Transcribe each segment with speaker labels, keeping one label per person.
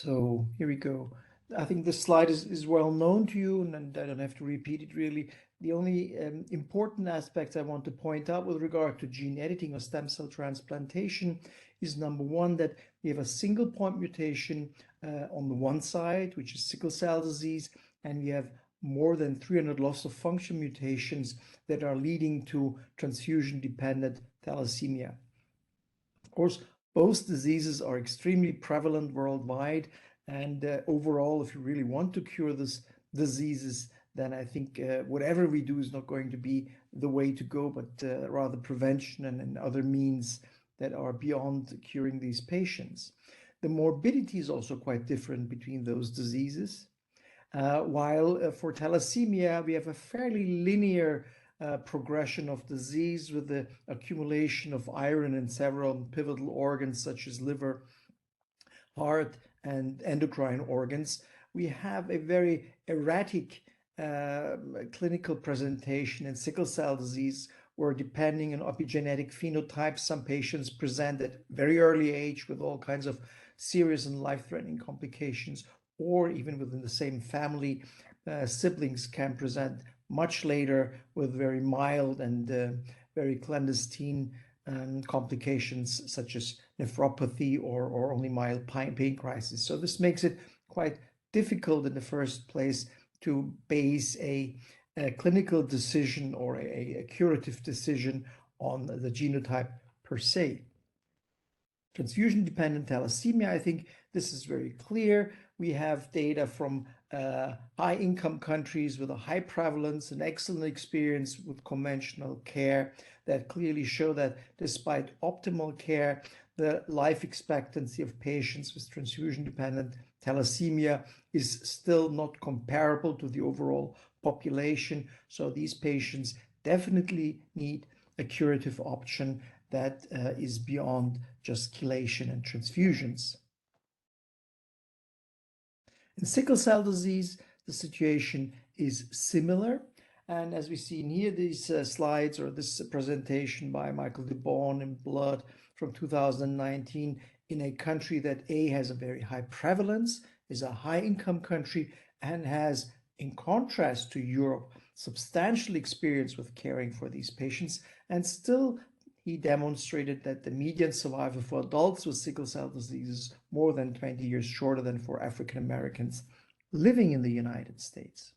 Speaker 1: So here we go. I think this slide is well known to you, and I don't have to repeat it really. The only important aspects I want to point out with regard to gene editing or stem cell transplantation is number one, that we have a single point mutation on the one side, which is sickle cell disease, and we have more than 300 loss of function mutations that are leading to transfusion-dependent thalassemia. Of course, both diseases are extremely prevalent worldwide, and overall, if you really want to cure these diseases, then I think whatever we do is not going to be the way to go, but rather prevention and other means that are beyond curing these patients. The morbidity is also quite different between those diseases. While for thalassemia, we have a fairly linear progression of disease with the accumulation of iron in several pivotal organs such as liver, heart, and endocrine organs. We have a very erratic clinical presentation in sickle cell disease, where depending on epigenetic phenotypes, some patients present at very early age with all kinds of serious and life-threatening complications, or even within the same family, siblings can present much later with very mild and very clandestine complications such as nephropathy or only mild pain crisis. So this makes it quite difficult in the first place to base a clinical decision or a curative decision on the genotype per se. Transfusion-dependent thalassemia, I think this is very clear. We have data from high-income countries with a high prevalence and excellent experience with conventional care that clearly show that despite optimal care, the life expectancy of patients with transfusion-dependent thalassemia is still not comparable to the overall population. So these patients definitely need a curative option that is beyond just chelation and transfusions. In sickle cell disease, the situation is similar. And as we see in here, these slides or this presentation by Michael DeBon in Blood from 2019 in a country that has a very high prevalence, is a high income country, and has, in contrast to Europe, substantial experience with caring for these patients. And still, he demonstrated that the median survival for adults with sickle cell disease is more than 20 years shorter than for African Americans living in the United States.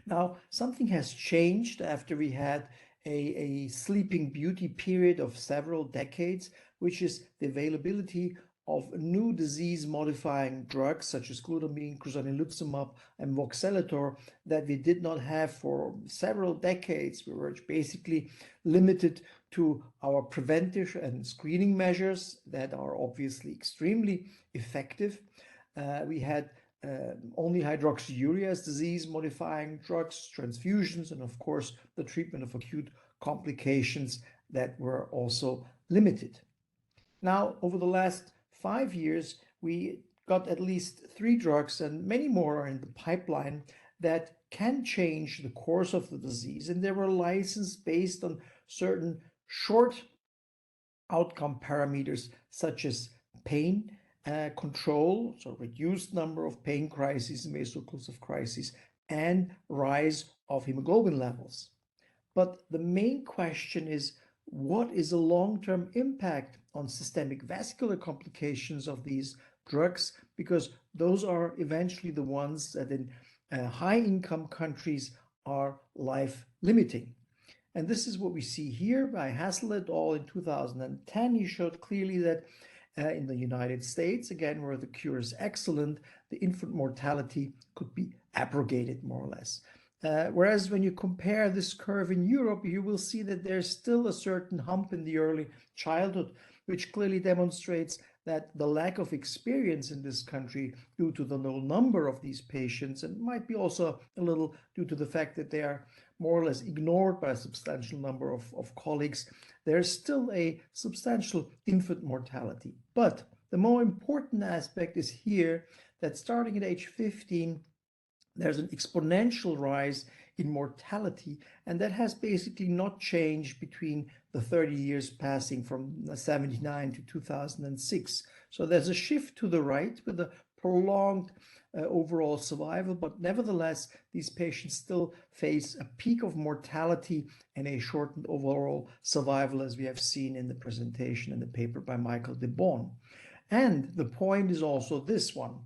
Speaker 1: Now, something has changed after we had a sleeping beauty period of several decades, which is the availability of new disease-modifying drugs such as glutamine, crizanlizumab, and voxelotor that we did not have for several decades. We were basically limited to our preventive and screening measures that are obviously extremely effective. We had only hydroxyurea as disease-modifying drugs, transfusions, and of course the treatment of acute complications that were also limited. Now, over the last 5 years, we got at least 3 drugs, and many more are in the pipeline, that can change the course of the disease, and they were licensed based on certain short outcome parameters such as pain control, so reduced number of pain crises and vaso-occlusive crises, and rise of hemoglobin levels. But the main question is, what is the long-term impact on systemic vascular complications of these drugs? Because those are eventually the ones that in high-income countries are life-limiting. And this is what we see here by Hassel et al. In 2010. He showed clearly that in the United States, again, where the cure is excellent, the infant mortality could be abrogated more or less. Whereas when you compare this curve in Europe, you will see that there's still a certain hump in the early childhood, which clearly demonstrates that the lack of experience in this country due to the low number of these patients, and might be also a little due to the fact that they are more or less ignored by a substantial number of colleagues, there's still a substantial infant mortality. But the more important aspect is here that starting at age 15, there's an exponential rise in mortality, and that has basically not changed between the 30 years passing from 79 to 2006. So there's a shift to the right with a prolonged overall survival, but nevertheless, these patients still face a peak of mortality and a shortened overall survival, as we have seen in the presentation in the paper by Michael de Boon. And the point is also this one.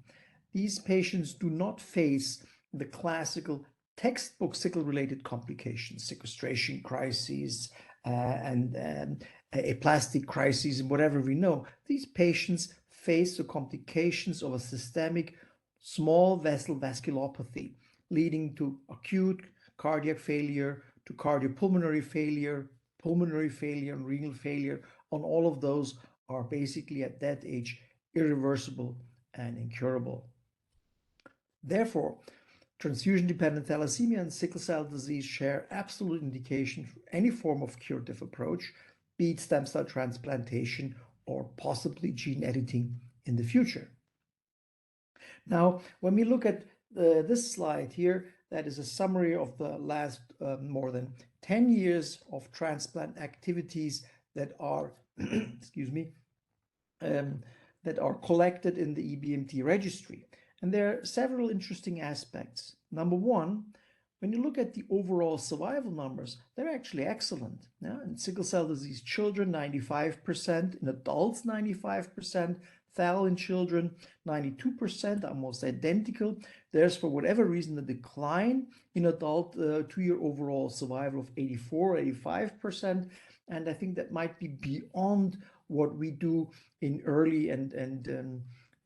Speaker 1: These patients do not face the classical textbook sickle-related complications, sequestration crises, and aplastic crises, and whatever we know. These patients face the complications of a systemic small vessel vasculopathy, leading to acute cardiac failure, to cardiopulmonary failure, pulmonary failure, and renal failure. And all of those are basically at that age irreversible and incurable. Therefore, transfusion-dependent thalassemia and sickle cell disease share absolute indication for any form of curative approach, be it stem cell transplantation or possibly gene editing in the future. Now, when we look at this slide here, that is a summary of the last more than 10 years of transplant activities that are, excuse me, that are collected in the EBMT registry. And there are several interesting aspects. Number one, when you look at the overall survival numbers, they're actually excellent. Yeah? In sickle cell disease children, 95%, in adults, 95%, Thal in children, 92%, almost identical. There's, for whatever reason, a decline in adult 2-year overall survival of 84, 85%. And I think that might be beyond what we do in early and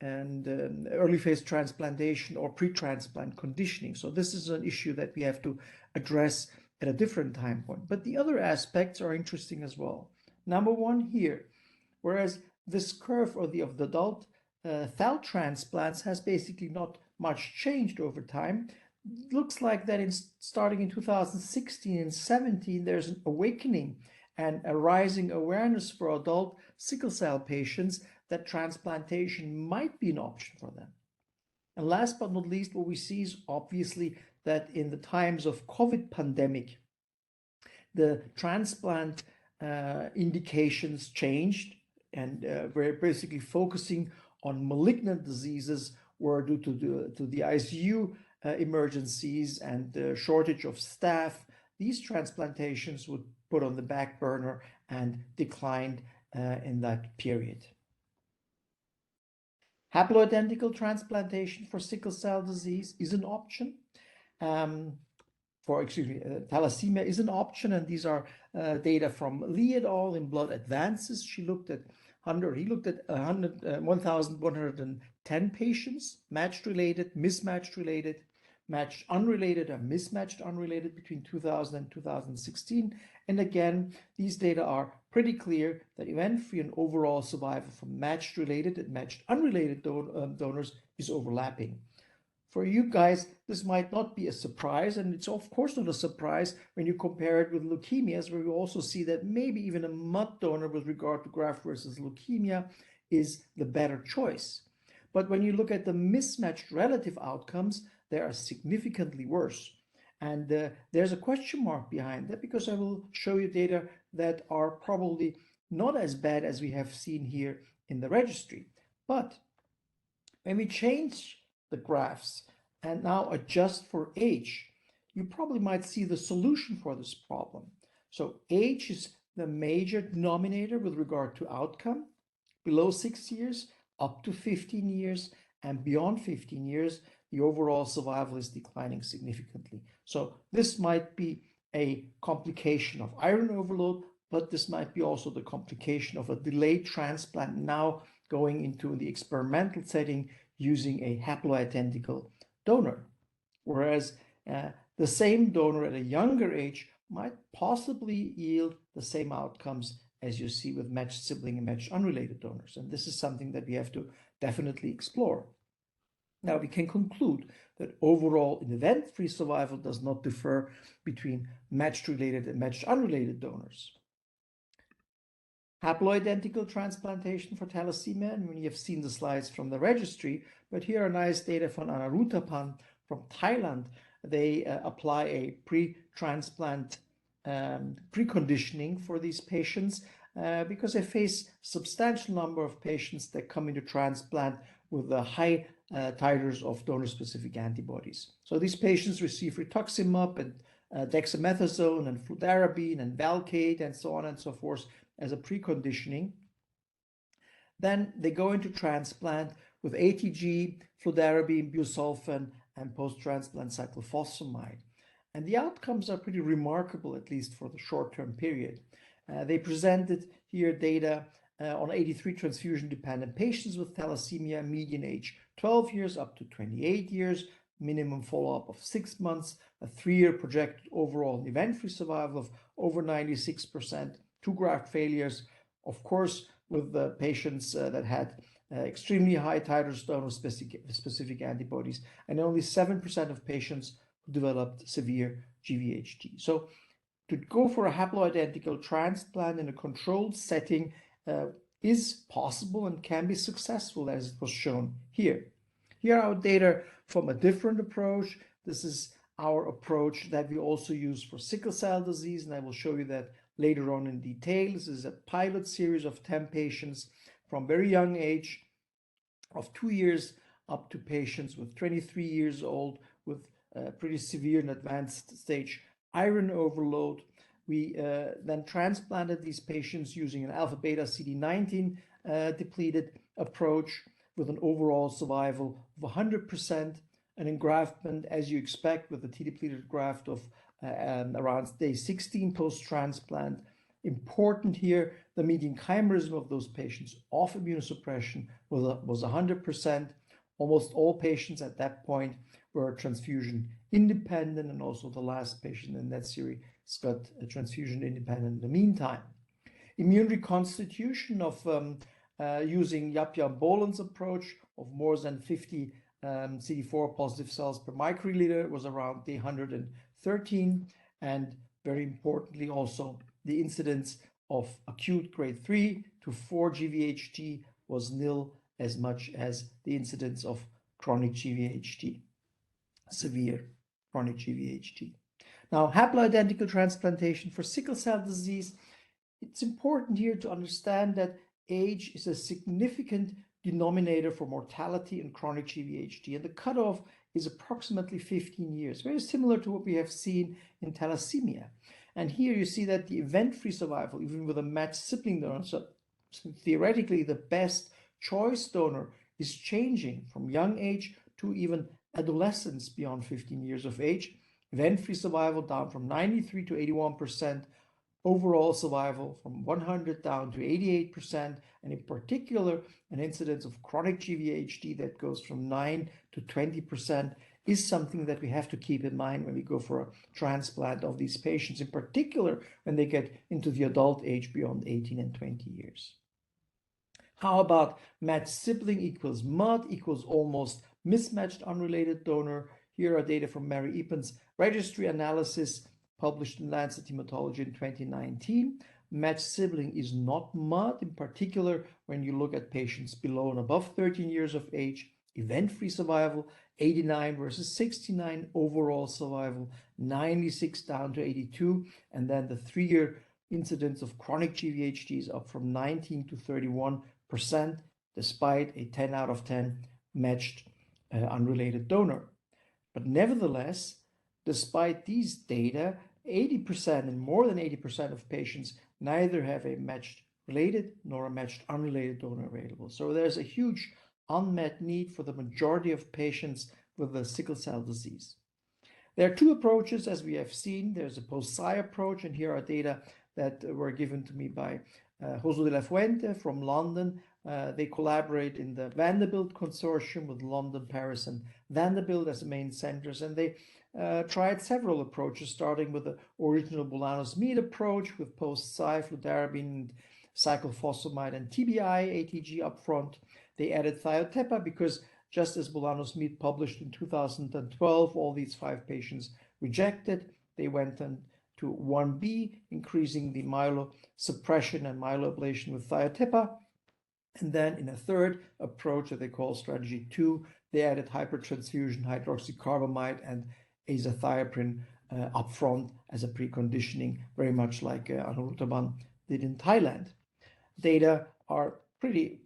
Speaker 1: early phase transplantation or pre-transplant conditioning. So this is an issue that we have to address at a different time point. But the other aspects are interesting as well. Number one here, whereas this curve of the adult Thal transplants has basically not much changed over time. It looks like that starting in 2016 and 17, there's an awakening and a rising awareness for adult sickle cell patients that transplantation might be an option for them. And last but not least, what we see is obviously that in the times of COVID pandemic, the transplant indications changed, and we're basically focusing on malignant diseases where due to the ICU emergencies and the shortage of staff, these transplantations would put on the back burner and declined in that period. Haploidentical transplantation for sickle cell disease is an option. Thalassemia is an option, and these are data from Lee et al. In Blood Advances. He looked at 1,110 patients, matched related, mismatched related, matched unrelated, or mismatched unrelated between 2000 and 2016. And again, these data are pretty clear that event-free and overall survival from matched related and matched unrelated donors is overlapping. For you guys, this might not be a surprise, and it's of course not a surprise when you compare it with leukemias, where you also see that maybe even a MUD donor with regard to graft versus leukemia is the better choice. But when you look at the mismatched relative outcomes, they are significantly worse. And there's a question mark behind that, because I will show you data that are probably not as bad as we have seen here in the registry. But when we change the graphs and now adjust for age, you probably might see the solution for this problem. So age is the major denominator with regard to outcome. Below 6 years, up to 15 years, and beyond 15 years, the overall survival is declining significantly. So this might be a complication of iron overload, but this might be also the complication of a delayed transplant now going into the experimental setting using a haploidentical donor. Whereas the same donor at a younger age might possibly yield the same outcomes as you see with matched sibling and matched unrelated donors. And this is something that we have to definitely explore. Now, we can conclude that overall event-free survival does not differ between matched related and matched unrelated donors. Haploidentical transplantation for thalassemia, and when you have seen the slides from the registry, but here are nice data from Anarutapan from Thailand. They apply a pre-transplant preconditioning for these patients because they face a substantial number of patients that come into transplant with high titers of donor-specific antibodies. So these patients receive rituximab and dexamethasone and fludarabine and Velcade and so on and so forth as a preconditioning. Then they go into transplant with ATG, fludarabine, busulfan, and post-transplant cyclophosphamide. And the outcomes are pretty remarkable, at least for the short-term period. They presented here data on 83 transfusion-dependent patients with thalassemia, median age 12 years up to 28 years, minimum follow-up of 6 months, a 3-year projected overall event-free survival of over 96%, 2 graft failures, of course, with the patients that had extremely high titers donor-specific antibodies, and only 7% of patients who developed severe GVHD. So to go for a haploidentical transplant in a controlled setting is possible and can be successful, as it was shown here. Here are our data from a different approach. This is our approach that we also use for sickle cell disease, and I will show you that later on in detail. This is a pilot series of 10 patients from very young age of 2 years up to patients with 23 years old with pretty severe and advanced stage iron overload. We then transplanted these patients using an alpha beta CD19 depleted approach with an overall survival of 100%, an engraftment as you expect with a T-depleted graft of around day 16 post-transplant. Important here, the median chimerism of those patients off immunosuppression was 100%. Almost all patients at that point were transfusion independent, and also the last patient in that series got a transfusion independent in the meantime. Immune reconstitution of using Yapyan-Bolen's approach of more than 50 CD4 positive cells per microliter was around day 113, and very importantly also the incidence of acute grade 3 to 4 GVHD was nil, as much as the incidence of chronic GVHD, severe chronic GVHD. Now, haploidentical transplantation for sickle cell disease, it's important here to understand that age is a significant denominator for mortality in chronic GVHD, and the cutoff is approximately 15 years, very similar to what we have seen in thalassemia. And here you see that the event-free survival, even with a matched sibling donor, so theoretically the best choice donor, is changing from young age to even adolescence beyond 15 years of age. Event-free survival down from 93 to 81%, overall survival from 100 down to 88%, and in particular, an incidence of chronic GVHD that goes from 9 to 20% is something that we have to keep in mind when we go for a transplant of these patients, in particular when they get into the adult age beyond 18 and 20 years. How about matched sibling equals MUD equals almost mismatched unrelated donor? Here are data from Mary Epan's registry analysis published in Lancet Hematology in 2019. Matched sibling is not MUD, in particular when you look at patients below and above 13 years of age. Event-free survival 89 versus 69, overall survival 96 down to 82, and then the 3-year incidence of chronic GVHD is up from 19 to 31%, despite a 10 out of 10 matched unrelated donor. But nevertheless, despite these data, 80% and more than 80% of patients neither have a matched related nor a matched unrelated donor available. So there's a huge unmet need for the majority of patients with the sickle cell disease. There are two approaches, as we have seen. There's a post-Cy approach, and here are data that were given to me by José de la Fuente from London. They collaborate in the Vanderbilt consortium with London, Paris, and Vanderbilt as the main centers, and they tried several approaches, starting with the original Bolanos-Mead approach with post-Cy, fludarabine, cyclophosphamide, and TBI, ATG upfront. They added thiotepa because, just as Bolanos-Mead published in 2012, all these 5 patients rejected. They went on to 1B, increasing the myelosuppression and myeloablation with thiotepa. And then in a third approach that they call strategy 2, they added hypertransfusion, hydroxycarbamide, and azathioprine upfront as a preconditioning, very much like Anurutaban did in Thailand. Data are pretty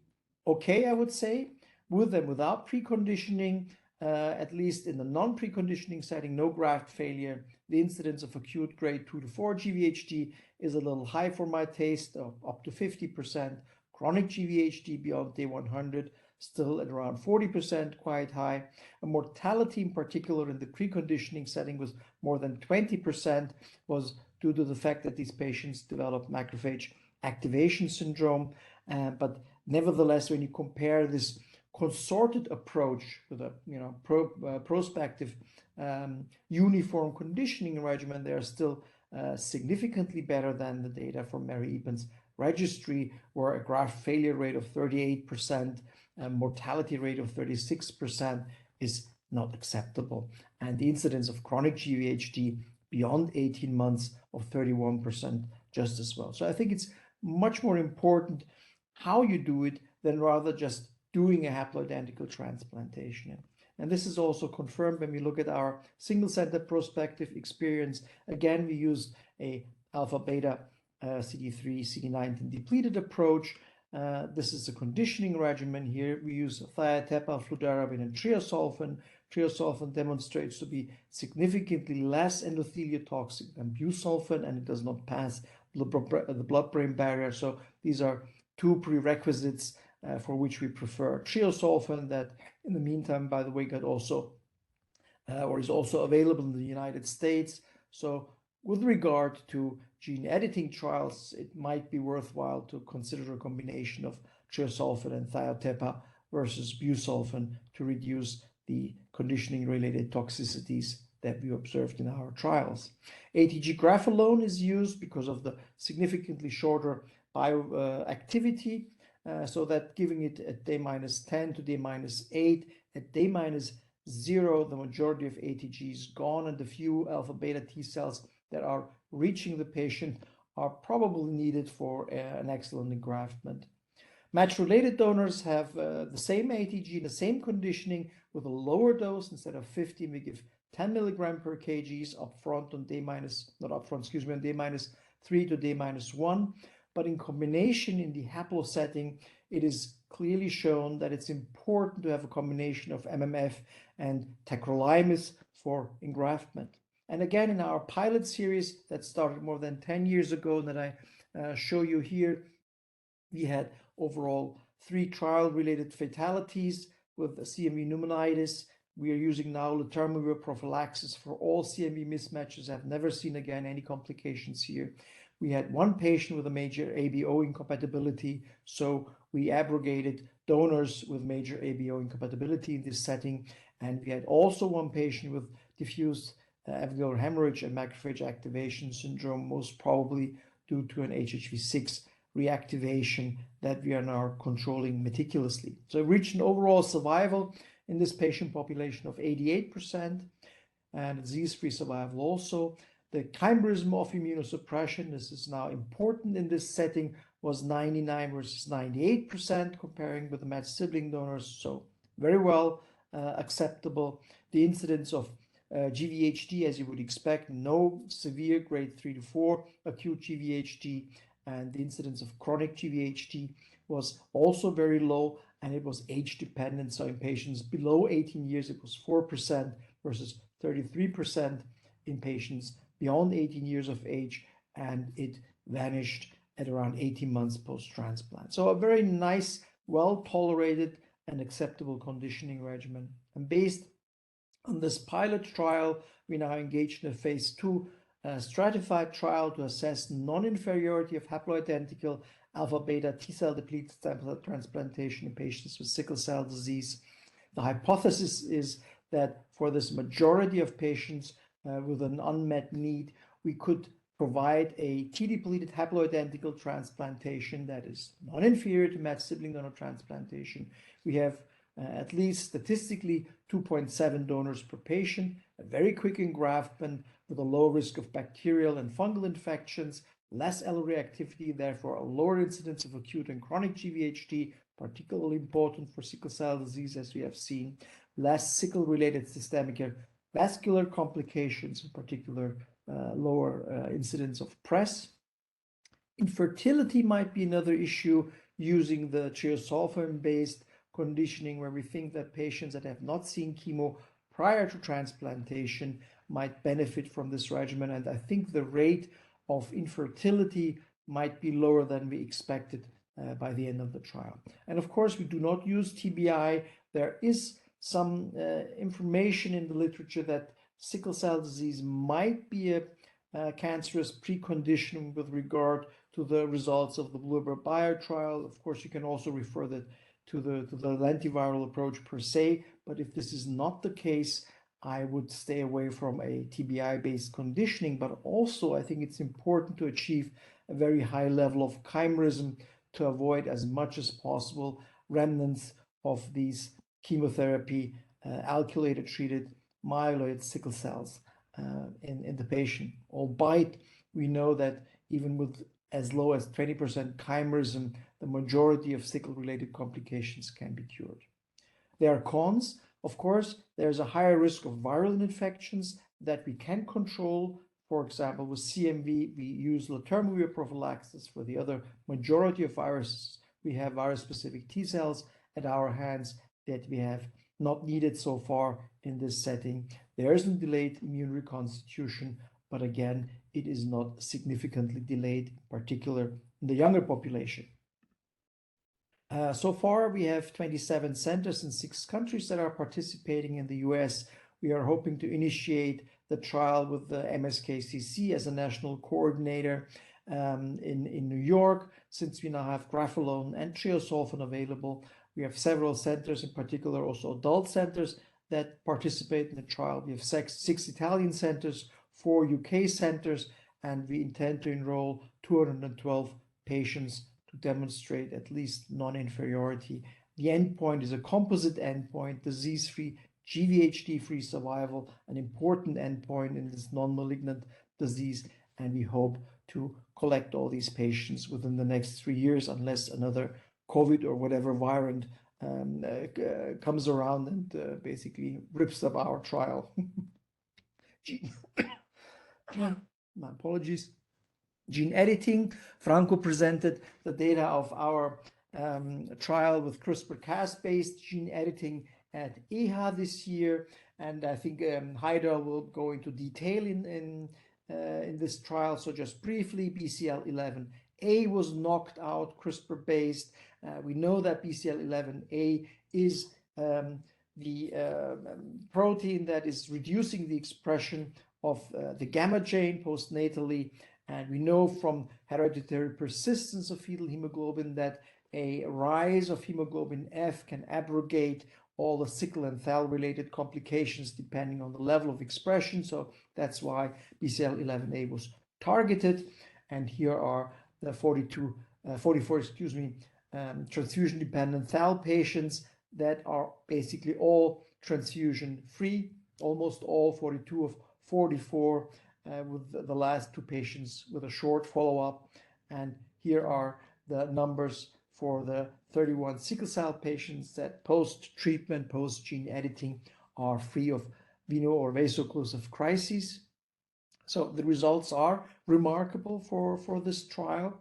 Speaker 1: okay, I would say, with and without preconditioning. At least in the non-preconditioning setting, no graft failure. The incidence of acute grade 2 to 4 GVHD is a little high for my taste, up to 50%. Chronic GVHD beyond day 100, still at around 40%, quite high. And mortality in particular in the preconditioning setting was more than 20%, was due to the fact that these patients developed macrophage activation syndrome. But nevertheless, when you compare this consorted approach with a prospective uniform conditioning regimen, they are still significantly better than the data from Mary Eben's registry, where a graft failure rate of 38% and mortality rate of 36% is not acceptable. And the incidence of chronic GVHD beyond 18 months of 31% just as well. So I think it's much more important how you do it than rather just doing a haploidentical transplantation. And this is also confirmed when we look at our single-center prospective experience. Again, we used a alpha-beta CD3, CD19 depleted approach. This is a conditioning regimen here. We use thiatepa, fludarabine, and treosulfan. Treosulfan demonstrates to be significantly less endothelial-toxic than busulfan, and it does not pass the blood-brain barrier. So these are two prerequisites for which we prefer treosulfan, that in the meantime, by the way, got also or is also available in the United States. So with regard to gene editing trials, it might be worthwhile to consider a combination of treosulfan and thiatepa versus busulfan to reduce the conditioning-related toxicities that we observed in our trials. ATG graft alone is used because of the significantly shorter bioactivity, so that giving it at day -10 to day -8, at day -0, the majority of ATG is gone, and the few alpha beta T cells that are reaching the patient are probably needed for an excellent engraftment. Match-related donors have the same ATG, the same conditioning with a lower dose. Instead of 50, we give 10 milligram per kgs up front on day on day -3 to day -1. But in combination in the haplo setting, it is clearly shown that it's important to have a combination of MMF and tacrolimus for engraftment. And again, in our pilot series that started more than 10 years ago that I show you here, we had overall 3 trial-related fatalities with CMV pneumonitis. We are using now letermovir prophylaxis for all CMV mismatches. I've never seen again any complications here. We had 1 patient with a major ABO incompatibility, so we abrogated donors with major ABO incompatibility in this setting. And we had also 1 patient with diffuse alveolar hemorrhage and macrophage activation syndrome, most probably due to an HHV6 reactivation that we are now controlling meticulously. So we reached an overall survival in this patient population of 88% and disease-free survival also. The chimerism of immunosuppression, this is now important in this setting, was 99 versus 98% comparing with the matched sibling donors, so very well acceptable. The incidence of GVHD, as you would expect, no severe grade 3 to 4 acute GVHD, and the incidence of chronic GVHD was also very low, and it was age dependent. So in patients below 18 years, it was 4% versus 33% in patients beyond 18 years of age, and it vanished at around 18 months post-transplant. So a very nice, well-tolerated and acceptable conditioning regimen. And based on this pilot trial, we now engaged in a phase 2 stratified trial to assess non-inferiority of haploidentical alpha-beta T-cell depleted stem cell transplantation in patients with sickle cell disease. The hypothesis is that for this majority of patients with an unmet need, we could provide a T-depleted haploidentical transplantation that is non-inferior to matched sibling donor transplantation. We have at least statistically 2.7 donors per patient, a very quick engraftment with a low risk of bacterial and fungal infections, less alloreactivity, therefore a lower incidence of acute and chronic GVHD, particularly important for sickle cell disease, as we have seen, less sickle-related systemic vascular complications, in particular lower incidence of PRES. Infertility might be another issue using the treosulfan-based conditioning, where we think that patients that have not seen chemo prior to transplantation might benefit from this regimen. And I think the rate of infertility might be lower than we expected by the end of the trial. And of course, we do not use TBI. There is some information in the literature that sickle cell disease might be a cancerous precondition with regard to the results of the Bluebird Bio trial. Of course, you can also refer that to the lentiviral approach per se, but if this is not the case, I would stay away from a TBI-based conditioning. But also, I think it's important to achieve a very high level of chimerism to avoid as much as possible remnants of these chemotherapy alkylated treated myeloid sickle cells in the patient. Albeit we know that even with as low as 20% chimerism, the majority of sickle-related complications can be cured. There are cons. Of course, there's a higher risk of viral infections that we can control. For example, with CMV, we use letermovir prophylaxis. For the other majority of viruses, we have virus-specific T cells at our hands that we have not needed so far in this setting. There isn't delayed immune reconstitution, but again, it is not significantly delayed, in particular in the younger population. So far, we have 27 centers in 6 countries that are participating. In the US. We are hoping to initiate the trial with the MSKCC as a national coordinator in New York. Since we now have grapholone and treosulfan available, we have several centers, in particular also adult centers, that participate in the trial. We have 6 Italian centers, 4 UK centers, and we intend to enroll 212 patients to demonstrate at least non-inferiority. The endpoint is a composite endpoint, disease-free, GVHD-free survival, an important endpoint in this non-malignant disease, and we hope to collect all these patients within the next 3 years, unless another COVID or whatever variant comes around and basically rips up our trial. My apologies. Gene editing. Franco presented the data of our trial with CRISPR-Cas-based gene editing at EHA this year, and I think Haidar will go into detail in this trial. So just briefly, BCL11A was knocked out, CRISPR-based. We know that BCL11A is the protein that is reducing the expression of the gamma chain postnatally. And we know from hereditary persistence of fetal hemoglobin that a rise of hemoglobin F can abrogate all the sickle and thal-related complications depending on the level of expression. So that's why BCL11A was targeted. And here are the 44 transfusion-dependent thal patients that are basically all transfusion-free, almost all, 42 of 44, with the last 2 patients with a short follow-up. And here are the numbers for the 31 sickle cell patients that post-treatment, post-gene editing are free of veno or vaso-occlusive crises. So the results are remarkable for this trial.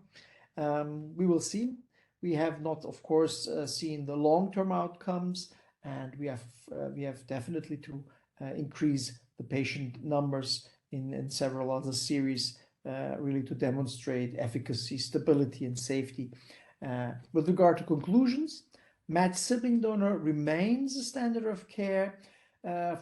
Speaker 1: We will see. We have not, of course, seen the long-term outcomes, and we have definitely to increase the patient numbers in several other series, really to demonstrate efficacy, stability, and safety. With regard to conclusions, matched sibling donor remains the standard of care.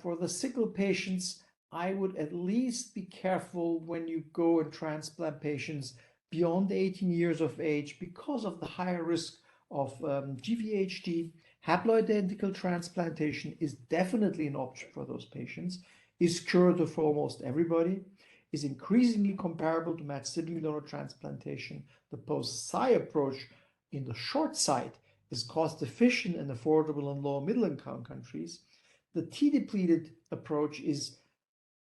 Speaker 1: For the sickle patients, I would at least be careful when you go and transplant patients beyond 18 years of age because of the higher risk of GVHD. Haploidentical transplantation is definitely an option for those patients, is curative for almost everybody, is increasingly comparable to matched sibling donor transplantation. The post-Cy approach in the short sight is cost-efficient and affordable in low and middle-income countries. The T-depleted approach is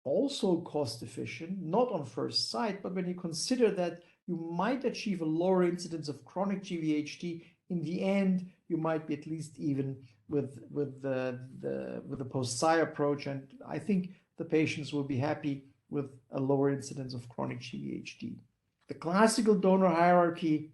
Speaker 1: also cost-efficient, not on first sight, but when you consider that you might achieve a lower incidence of chronic GVHD, in the end, you might be at least even with the post-Cy approach. And I think the patients will be happy with a lower incidence of chronic GVHD. The classical donor hierarchy,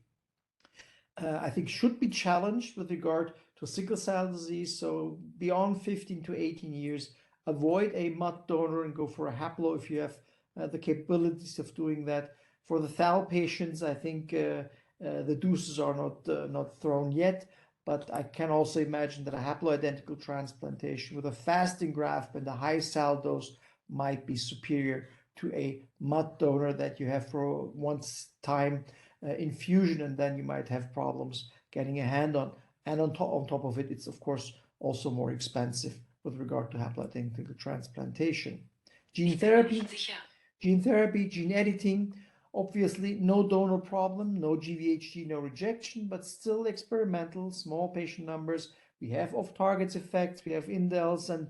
Speaker 1: I think, should be challenged with regard to sickle cell disease. So beyond 15 to 18 years, avoid a MUT donor and go for a haplo if you have the capabilities of doing that. For the Thal patients, I think the deuces are not thrown yet, but I can also imagine that a haploidentical transplantation with a fasting graft and a high sal dose might be superior to a MUT donor that you have for once-time infusion, and then you might have problems getting a hand on. And on top of it, it's of course also more expensive with regard to haploidentical transplantation. Gene therapy, gene editing, obviously no donor problem, no GVHD, no rejection, but still experimental, small patient numbers. We have off-targets effects, we have indels and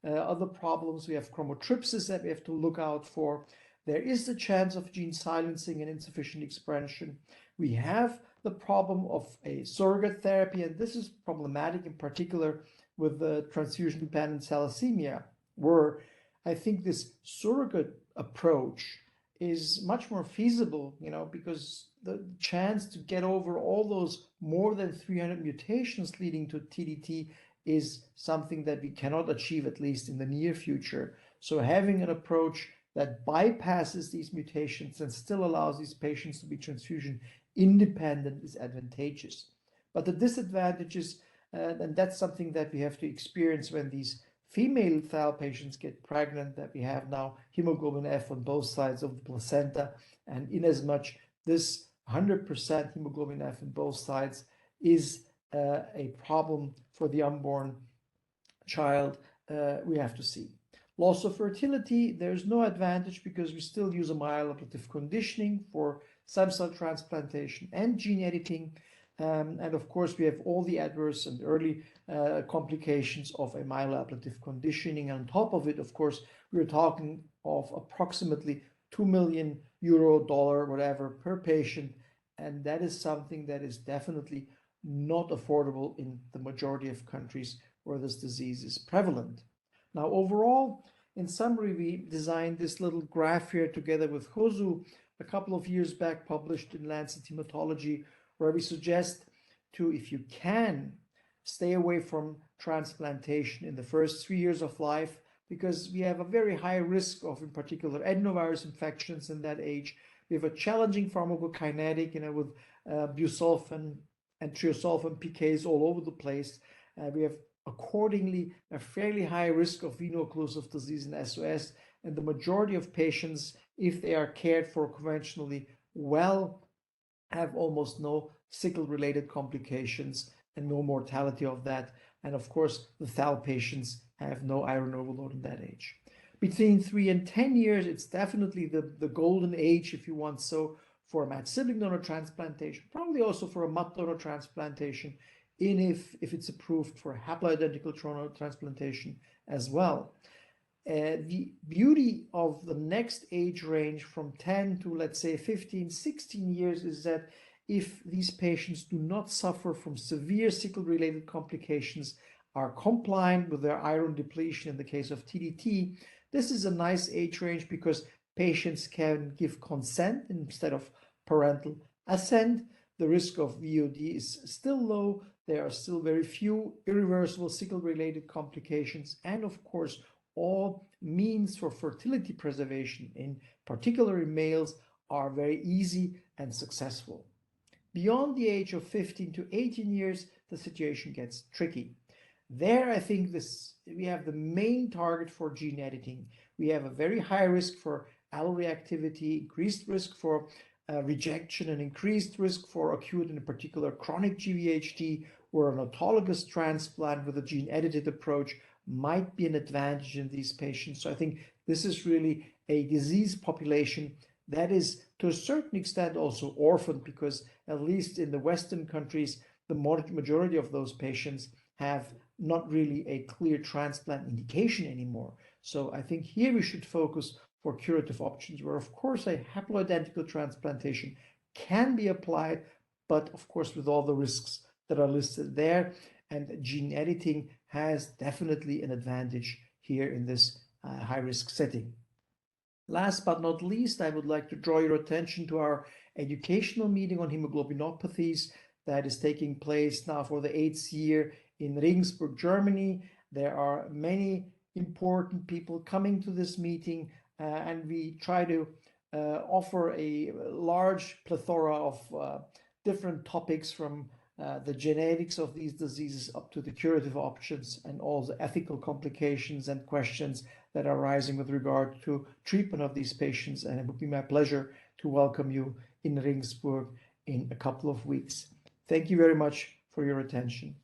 Speaker 1: other problems. We have chromotripsis that we have to look out for. There is the chance of gene silencing and insufficient expression. We have the problem of a surrogate therapy, and this is problematic in particular with the transfusion-dependent thalassemia, where I think this surrogate approach is much more feasible, because the chance to get over all those more than 300 mutations leading to TDT is something that we cannot achieve, at least in the near future. So having an approach that bypasses these mutations and still allows these patients to be transfusion independent is advantageous. But the disadvantages, and that's something that we have to experience when these female Thal patients get pregnant, that we have now hemoglobin F on both sides of the placenta, and inasmuch this 100% hemoglobin F on both sides is a problem for the unborn child, we have to see. Loss of fertility, there's no advantage because we still use a myeloablative conditioning for stem cell transplantation and gene editing. And of course, we have all the adverse and early complications of a myeloablative conditioning. On top of it, of course, we're talking of approximately €2 million, dollar, whatever, per patient. And that is something that is definitely not affordable in the majority of countries where this disease is prevalent. Now, overall, in summary, we designed this little graph here together with Josu a couple of years back, published in Lancet Hematology, where we suggest to, if you can, stay away from transplantation in the first 3 years of life, because we have a very high risk of, in particular, adenovirus infections in that age. We have a challenging pharmacokinetic, with busulfan and treosulfan PKs all over the place. We have accordingly a fairly high risk of veno-occlusive disease in SOS, and the majority of patients, if they are cared for conventionally well, have almost no sickle-related complications and no mortality of that. And of course, the Thal patients have no iron overload in that age. Between 3 and 10 years, it's definitely the golden age, if you want so, for a matched sibling donor transplantation, probably also for a MUT donor transplantation, if it's approved for haploidentical donor transplantation as well. The beauty of the next age range from 10 to, let's say, 15, 16 years is that if these patients do not suffer from severe sickle-related complications, are compliant with their iron depletion in the case of TDT, this is a nice age range because patients can give consent instead of parental assent. The risk of VOD is still low. There are still very few irreversible sickle-related complications, and of course, all means for fertility preservation, in particular in males, are very easy and successful. Beyond the age of 15 to 18 years, the situation gets tricky. There, I think we have the main target for gene editing. We have a very high risk for alloreactivity, increased risk for rejection, and increased risk for acute and in particular chronic GVHD, where an autologous transplant with a gene-edited approach might be an advantage in these patients. So I think this is really a disease population that is to a certain extent also orphaned, because at least in the Western countries, the majority of those patients have not really a clear transplant indication anymore. So I think here we should focus for curative options, where of course a haploidentical transplantation can be applied, but of course with all the risks that are listed there. And gene editing has definitely an advantage here in this high-risk setting. Last but not least, I would like to draw your attention to our educational meeting on hemoglobinopathies that is taking place now for the 8th year in Regensburg, Germany. There are many important people coming to this meeting, and we try to offer a large plethora of different topics from the genetics of these diseases up to the curative options and all the ethical complications and questions that are arising with regard to treatment of these patients. And it would be my pleasure to welcome you in Regensburg in a couple of weeks. Thank you very much for your attention.